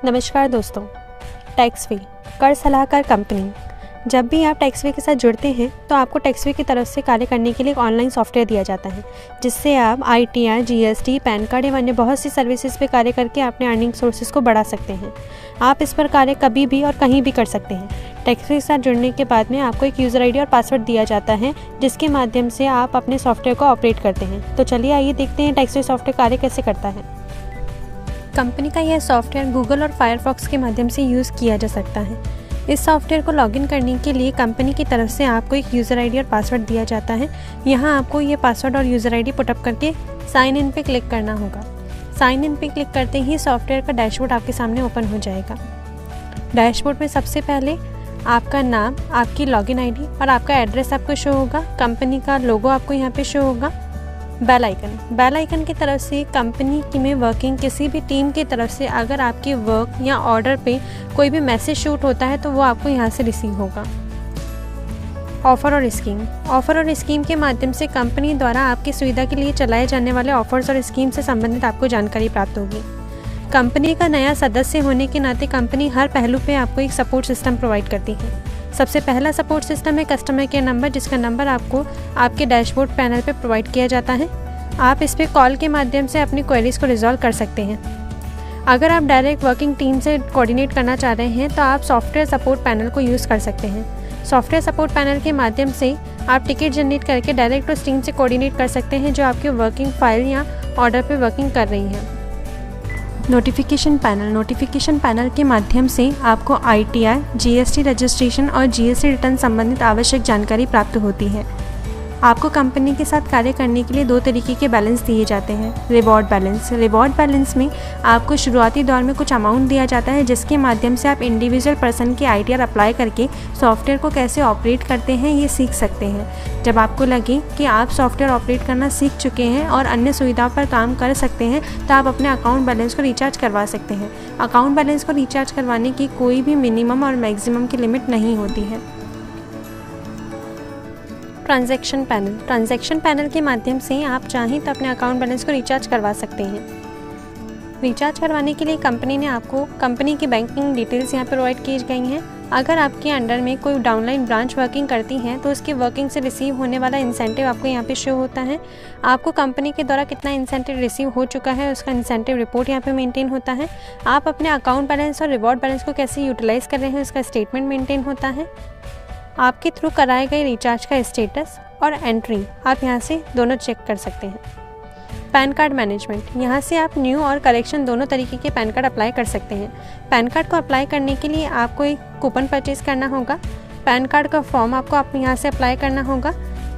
नमस्कार दोस्तों, टैक्सवे कर सलाहकार कंपनी। जब भी आप टैक्सवे के साथ जुड़ते हैं तो आपको टैक्सवे की तरफ से कार्य करने के लिए एक ऑनलाइन सॉफ्टवेयर दिया जाता है, जिससे आप ITR, GST, पैन कार्ड एवं अन्य बहुत सी सर्विसेज पे कार्य करके अपने अर्निंग सोर्सेज को बढ़ा सकते हैं। आप इस पर कार्य कभी भी और कहीं भी कर सकते हैं। टैक्सवे के साथ जुड़ने के बाद में आपको एक यूज़र ID और पासवर्ड दिया जाता है, जिसके माध्यम से आप अपने सॉफ्टवेयर को ऑपरेट करते हैं। तो चलिए आइए देखते हैं टैक्सवे सॉफ्टवेयर कार्य कैसे करता है। कंपनी का यह सॉफ्टवेयर गूगल और फायरफॉक्स के माध्यम से यूज़ किया जा सकता है। इस सॉफ्टवेयर को लॉगिन करने के लिए कंपनी की तरफ से आपको एक यूज़र ID और पासवर्ड दिया जाता है। यहाँ आपको ये पासवर्ड और यूज़र ID पुटअप करके साइन इन पे क्लिक करना होगा। साइन इन पे क्लिक करते ही सॉफ्टवेयर का डैशबोर्ड आपके सामने ओपन हो जाएगा। डैशबोर्ड में सबसे पहले आपका नाम, आपकी लॉगिन ID और आपका एड्रेस आपको शो होगा। कंपनी का लोगो आपको यहाँ पे शो होगा। बेल आइकन की तरफ से कंपनी की में वर्किंग किसी भी टीम की तरफ से अगर आपके वर्क या ऑर्डर पे कोई भी मैसेज शूट होता है तो वो आपको यहाँ से रिसीव होगा। ऑफ़र और स्कीम के माध्यम से कंपनी द्वारा आपकी सुविधा के लिए चलाए जाने वाले ऑफर्स और स्कीम से संबंधित आपको जानकारी प्राप्त होगी। कंपनी का नया सदस्य होने के नाते कंपनी हर पहलू पे आपको एक सपोर्ट सिस्टम प्रोवाइड करती है। सबसे पहला सपोर्ट सिस्टम है कस्टमर केयर नंबर, जिसका नंबर आपको आपके डैशबोर्ड पैनल पे प्रोवाइड किया जाता है। आप इस पे कॉल के माध्यम से अपनी क्वेरीज को रिजॉल्व कर सकते हैं। अगर आप डायरेक्ट वर्किंग टीम से कोऑर्डिनेट करना चाह रहे हैं तो आप सॉफ्टवेयर सपोर्ट पैनल को यूज़ कर सकते हैं। सॉफ्टवेयर सपोर्ट पैनल के माध्यम से आप टिकट जनरेट करके डायरेक्ट उस टीम से कोऑर्डिनेट कर सकते हैं जो आपके वर्किंग फाइल या ऑर्डर पे वर्किंग कर रही है। नोटिफिकेशन पैनल के माध्यम से आपको ITR, GST रजिस्ट्रेशन और GST रिटर्न संबंधित आवश्यक जानकारी प्राप्त होती है। आपको कंपनी के साथ कार्य करने के लिए दो तरीके के बैलेंस दिए जाते हैं। रिवॉर्ड बैलेंस में आपको शुरुआती दौर में कुछ अमाउंट दिया जाता है, जिसके माध्यम से आप इंडिविजुअल पर्सन के ITR अप्लाई करके सॉफ्टवेयर को कैसे ऑपरेट करते हैं ये सीख सकते हैं। जब आपको लगे कि आप सॉफ्टवेयर ऑपरेट करना सीख चुके हैं और अन्य सुविधाओं पर काम कर सकते हैं तो आप अपने अकाउंट बैलेंस को रिचार्ज करवा सकते हैं। अकाउंट बैलेंस को रिचार्ज करवाने की कोई भी मिनिमम और मैक्सिमम की लिमिट नहीं होती है। ट्रांजैक्शन पैनल के माध्यम से आप चाहें तो अपने अकाउंट बैलेंस को रिचार्ज करवा सकते हैं। रिचार्ज करवाने के लिए कंपनी ने आपको कंपनी की बैंकिंग डिटेल्स यहाँ पर प्रोवाइड की गई हैं। अगर आपके अंडर में कोई डाउनलाइन ब्रांच वर्किंग करती हैं तो उसकी वर्किंग से रिसीव होने वाला इंसेंटिव आपको यहाँ पे शो होता है। आपको कंपनी के द्वारा कितना इंसेंटिव रिसीव हो चुका है उसका इंसेंटिव रिपोर्ट यहाँ पे मेंटेन होता है। आप अपने अकाउंट बैलेंस और रिवॉर्ड बैलेंस को कैसे यूटिलाइज़ कर रहे हैं उसका स्टेटमेंट मेंटेन होता है। आपके थ्रू कराए गए रिचार्ज का स्टेटस और एंट्री आप यहाँ से दोनों चेक कर सकते हैं। पैन कार्ड मैनेजमेंट, यहाँ से आप न्यू और करेक्शन दोनों तरीके के पैन कार्ड अप्लाई कर सकते हैं। पैन कार्ड को अप्लाई करने के लिए आपको एक कूपन परचेज करना होगा। पैन कार्ड का फॉर्म आपको यहाँ से अप्लाई करना होगा।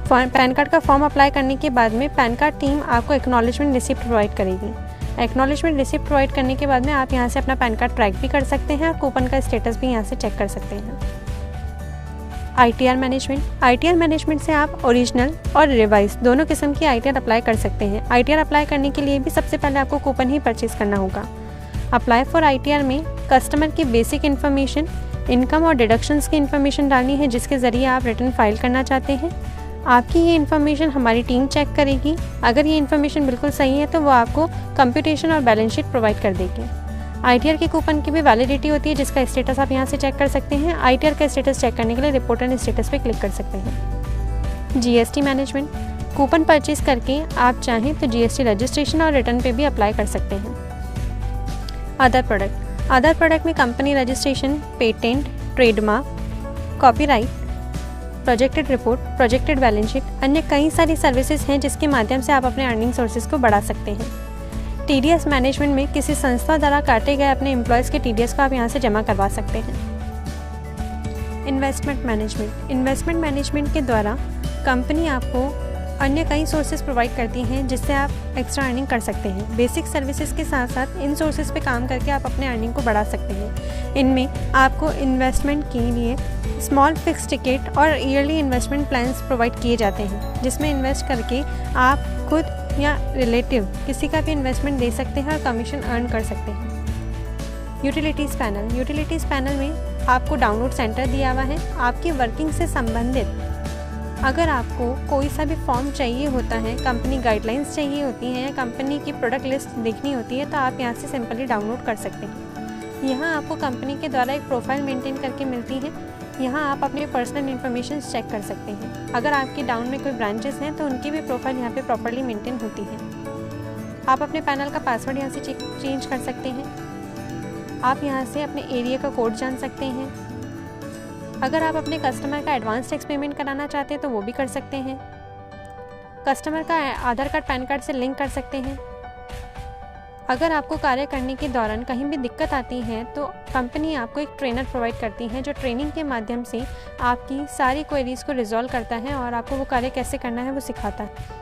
पैन कार्ड का फॉर्म अप्लाई करने के बाद में पैन कार्ड टीम आपको एक्नॉलेजमेंट रिसिप्ट प्रोवाइड करेगी। एक्नॉलेजमेंट रिसिप्ट प्रोवाइड करने के बाद में आप यहाँ से अपना पैन कार्ड ट्रैक भी कर सकते हैं और कूपन का स्टेटस भी यहाँ से चेक कर सकते हैं। ITR मैनेजमेंट से आप ओरिजिनल और रिवाइज दोनों किस्म की ITR अप्लाई कर सकते हैं। ITR अप्लाई करने के लिए भी सबसे पहले आपको कूपन ही परचेज करना होगा। अप्लाई फॉर ITR में कस्टमर की बेसिक इन्फॉर्मेशन, इनकम और डिडक्शंस की इन्फॉर्मेशन डालनी है, जिसके ज़रिए आप रिटर्न फाइल करना चाहते हैं। आपकी ये इन्फॉर्मेशन हमारी टीम चेक करेगी। अगर ये इन्फॉर्मेशन बिल्कुल सही है तो वो आपको कंप्यूटेशन और बैलेंस शीट प्रोवाइड कर देगी। ITR के कूपन की भी वैलिडिटी होती है, जिसका स्टेटस आप यहाँ से चेक कर सकते हैं। ITR का स्टेटस चेक करने के लिए रिपोर्ट एंड स्टेटस पे क्लिक कर सकते हैं। GST मैनेजमेंट, कूपन परचेज करके आप चाहें तो GST रजिस्ट्रेशन और रिटर्न पे भी अप्लाई कर सकते हैं। अदर प्रोडक्ट में company registration, patent, trademark, copyright, projected report, projected balance sheet, अन्य कई सारी सर्विसेज हैं जिसके माध्यम से आप अपने अर्निंग सोर्सेज को बढ़ा सकते हैं। TDS मैनेजमेंट में किसी संस्था द्वारा काटे गए अपने एम्प्लॉयज़ के TDS को आप यहाँ से जमा करवा सकते हैं। इन्वेस्टमेंट मैनेजमेंट के द्वारा कंपनी आपको अन्य कई सोर्सेज प्रोवाइड करती हैं जिससे आप एक्स्ट्रा अर्निंग कर सकते हैं। बेसिक सर्विसेज के साथ साथ इन सोर्सेज पे काम करके आप अपने अर्निंग को बढ़ा सकते हैं। इनमें आपको इन्वेस्टमेंट के लिए स्मॉल फिक्स टिकट और ईयरली इन्वेस्टमेंट प्लान्स प्रोवाइड किए जाते हैं, जिसमें इन्वेस्ट करके आप खुद या रिलेटिव किसी का भी इन्वेस्टमेंट दे सकते हैं और कमीशन अर्न कर सकते हैं। यूटिलिटीज़ पैनल में आपको डाउनलोड सेंटर दिया हुआ है। आपकी वर्किंग से संबंधित अगर आपको कोई सा भी फॉर्म चाहिए होता है, कंपनी गाइडलाइंस चाहिए होती हैं या कंपनी की प्रोडक्ट लिस्ट देखनी होती है तो आप यहाँ से सिंपली डाउनलोड कर सकते हैं। यहाँ आपको कंपनी के द्वारा एक प्रोफाइल मेंटेन करके मिलती है। यहाँ आप अपने पर्सनल इन्फॉर्मेशन चेक कर सकते हैं। अगर आपकी डाउन में कोई ब्रांचेस हैं तो उनकी भी प्रोफाइल यहाँ पे प्रॉपर्ली मेंटेन होती है। आप अपने पैनल का पासवर्ड यहाँ से चेंज कर सकते हैं। आप यहाँ से अपने एरिया का कोड जान सकते हैं। अगर आप अपने कस्टमर का एडवांस टैक्स पेमेंट कराना चाहते हैं तो वो भी कर सकते हैं। कस्टमर का आधार कार्ड पैन कार्ड से लिंक कर सकते हैं। अगर आपको कार्य करने के दौरान कहीं भी दिक्कत आती है तो कंपनी आपको एक ट्रेनर प्रोवाइड करती है जो ट्रेनिंग के माध्यम से आपकी सारी क्वेरीज़ को रिजॉल्व करता है और आपको वो कार्य कैसे करना है वो सिखाता है।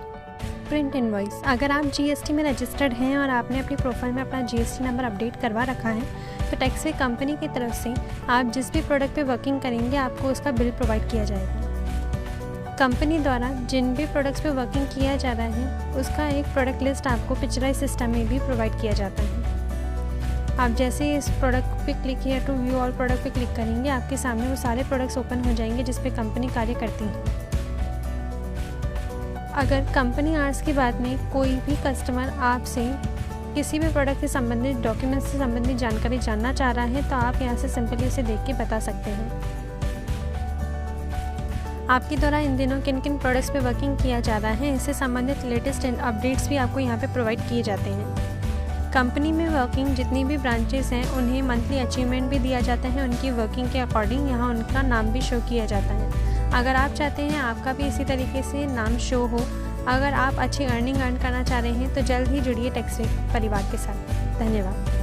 प्रिंट इनवॉइस, अगर आप जीएसटी में रजिस्टर्ड हैं और आपने अपनी प्रोफाइल में अपना जीएसटी नंबर अपडेट करवा रखा है तो टैक्सवे कंपनी की तरफ से आप जिस भी प्रोडक्ट पे वर्किंग करेंगे आपको उसका बिल प्रोवाइड किया जाएगा। कंपनी द्वारा जिन भी प्रोडक्ट्स पे वर्किंग किया जा रहा है उसका एक प्रोडक्ट लिस्ट आपको पिक्चराइज सिस्टम में भी प्रोवाइड किया जाता है। आप जैसे ही इस प्रोडक्ट पे क्लिक या टू व्यू ऑल प्रोडक्ट पे क्लिक करेंगे आपके सामने वो सारे प्रोडक्ट्स ओपन हो जाएंगे जिस पे कंपनी कार्य करती है। अगर कंपनी आवर्स की बात में कोई भी कस्टमर आपसे किसी भी प्रोडक्ट से संबंधित डॉक्यूमेंट्स से संबंधित जानकारी जानना चाह रहा है तो आप यहाँ से सिंपली इसे देख के बता सकते हैं। आपके द्वारा इन दिनों किन किन प्रोडक्ट्स पे वर्किंग किया जा रहा है इससे संबंधित लेटेस्ट अपडेट्स भी आपको यहाँ पे प्रोवाइड किए जाते हैं। कंपनी में वर्किंग जितनी भी ब्रांचेस हैं उन्हें मंथली अचीवमेंट भी दिया जाता है। उनकी वर्किंग के अकॉर्डिंग यहाँ उनका नाम भी शो किया जाता है। अगर आप चाहते हैं आपका भी इसी तरीके से नाम शो हो, अगर आप अच्छी अर्निंग अर्न करना चाह रहे हैं तो जल्द ही जुड़िए टैक्सवे परिवार के साथ। धन्यवाद।